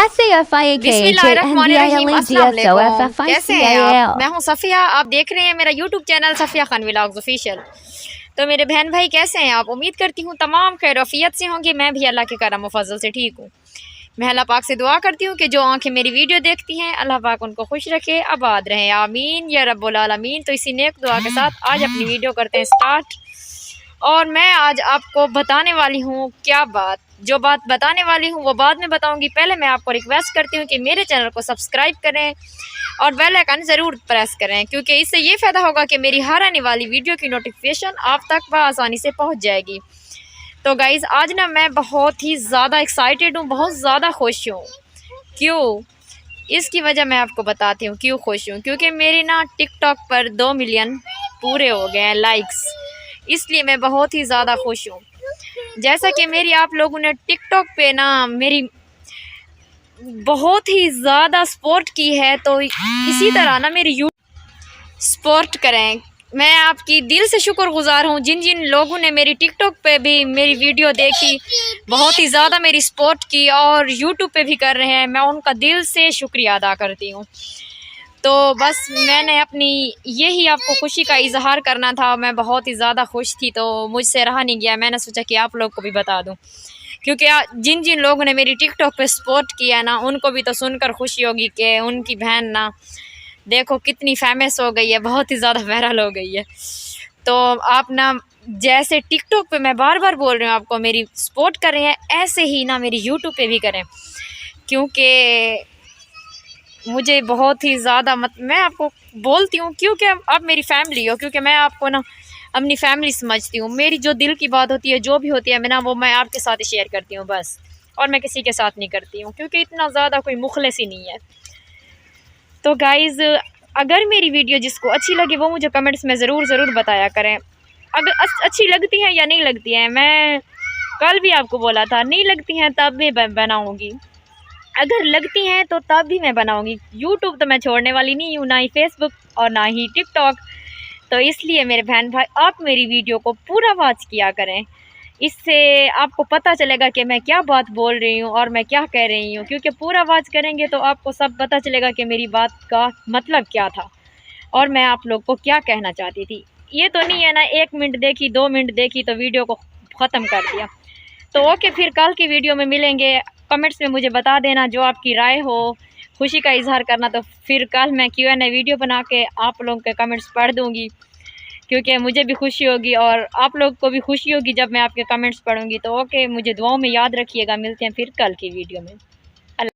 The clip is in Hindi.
बिस्मिल्लाहिर्रहमानिर्रहीम, अस्सलाम वालेकुम। कैसे हैं आप? मैं SAFIA. हूं सफ़िया, आप देख रहे हैं मेरा YouTube channel Safiya Khan vlogs official. तो मेरे बहन भाई कैसे हैं आप? उम्मीद करती हूँ तमाम खैरियत से होंगे। मैं भी अल्लाह के करम व फजल से ठीक हूँ। मैं अल्लाह पाक से दुआ करती हूँ कि जो आंखें मेरी वीडियो देखती हैं अल्लाह पाक उनको खुश रखे, आबाद रहें, आमीन या रब्बुल आलमीन। तो इसी नेक दुआ के साथ आज अपनी वीडियो करते हैं स्टार्ट। और मैं आज आपको बताने वाली हूँ क्या बात, जो बात बताने वाली हूँ वो बाद में बताऊँगी। पहले मैं आपको रिक्वेस्ट करती हूँ कि मेरे चैनल को सब्सक्राइब करें और बेल आइकन ज़रूर प्रेस करें, क्योंकि इससे ये फ़ायदा होगा कि मेरी हर आने वाली वीडियो की नोटिफिकेशन आप तक बआसानी से पहुँच जाएगी। तो गाइज़ आज ना मैं बहुत ही ज़्यादा एक्साइटेड हूँ, बहुत ज़्यादा खुश हूँ। क्यों? इसकी वजह मैं आपको बताती हूँ क्यों खुश हूँ। क्योंकि मेरी ना टिकटॉक पर 2 मिलियन पूरे हो गए हैं लाइक्स, इसलिए मैं बहुत ही ज़्यादा खुश हूँ। जैसा कि मेरी आप लोगों ने टिकटॉक पे ना मेरी बहुत ही ज़्यादा सपोर्ट की है, तो इसी तरह ना मेरी सपोर्ट करें। मैं आपकी दिल से शुक्रगुज़ार हूँ जिन जिन लोगों ने मेरी टिकटॉक पे भी मेरी वीडियो देखी, बहुत ही ज़्यादा मेरी सपोर्ट की और यूट्यूब पे भी कर रहे हैं। मैं उनका दिल से शुक्रिया अदा करती हूँ। तो बस मैंने अपनी यही आपको खुशी का इजहार करना था। मैं बहुत ही ज़्यादा खुश थी, तो मुझसे रहा नहीं गया। मैंने सोचा कि आप लोग को भी बता दूं, क्योंकि जिन जिन लोगों ने मेरी टिकटॉक पे सपोर्ट किया ना, उनको भी तो सुनकर खुशी होगी कि उनकी बहन ना देखो कितनी फेमस हो गई है, बहुत ही ज़्यादा वायरल हो गई है। तो आप ना जैसे टिकटॉक पे मैं बार बार बोल रही हूँ आपको मेरी सपोर्ट कर रहे हैं, ऐसे ही ना मेरी यूट्यूब पे भी करें, क्योंकि मुझे बहुत ही ज़्यादा मैं आपको बोलती हूँ क्योंकि आप मेरी फैमिली हो, क्योंकि मैं आपको ना अपनी फैमिली समझती हूँ। मेरी जो दिल की बात होती है, जो भी होती है मैं ना वो मैं आपके साथ ही शेयर करती हूँ बस, और मैं किसी के साथ नहीं करती हूँ, क्योंकि इतना ज़्यादा कोई मुखलिस ही नहीं है। तो गाइज़ अगर मेरी वीडियो जिसको अच्छी लगे वो मुझे कमेंट्स में ज़रूर बताया करें। अगर अच्छी लगती हैं या नहीं लगती हैं, मैं कल भी आपको बोला था, नहीं लगती हैं तब भी बनाऊँगी, अगर लगती हैं तो तब भी मैं बनाऊंगी। यूट्यूब तो मैं छोड़ने वाली नहीं हूँ, ना ही फेसबुक और ना ही टिकटॉक। तो इसलिए मेरे बहन भाई आप मेरी वीडियो को पूरा वॉच किया करें, इससे आपको पता चलेगा कि मैं क्या बात बोल रही हूँ और मैं क्या कह रही हूँ। क्योंकि पूरा वॉच करेंगे तो आपको सब पता चलेगा कि मेरी बात का मतलब क्या था और मैं आप लोग को क्या कहना चाहती थी। ये तो नहीं है ना 1 मिनट देखी 2 मिनट देखी तो वीडियो को ख़त्म कर दिया। तो ओके, फिर कल की वीडियो में मिलेंगे। कमेंट्स में मुझे बता देना जो आपकी राय हो, खुशी का इजहार करना। तो फिर कल मैं Q&A वीडियो बना के आप लोगों के कमेंट्स पढ़ दूंगी, क्योंकि मुझे भी खुशी होगी और आप लोग को भी खुशी होगी जब मैं आपके कमेंट्स पढ़ूंगी। तो ओके, मुझे दुआओं में याद रखिएगा। मिलते हैं फिर कल की वीडियो में।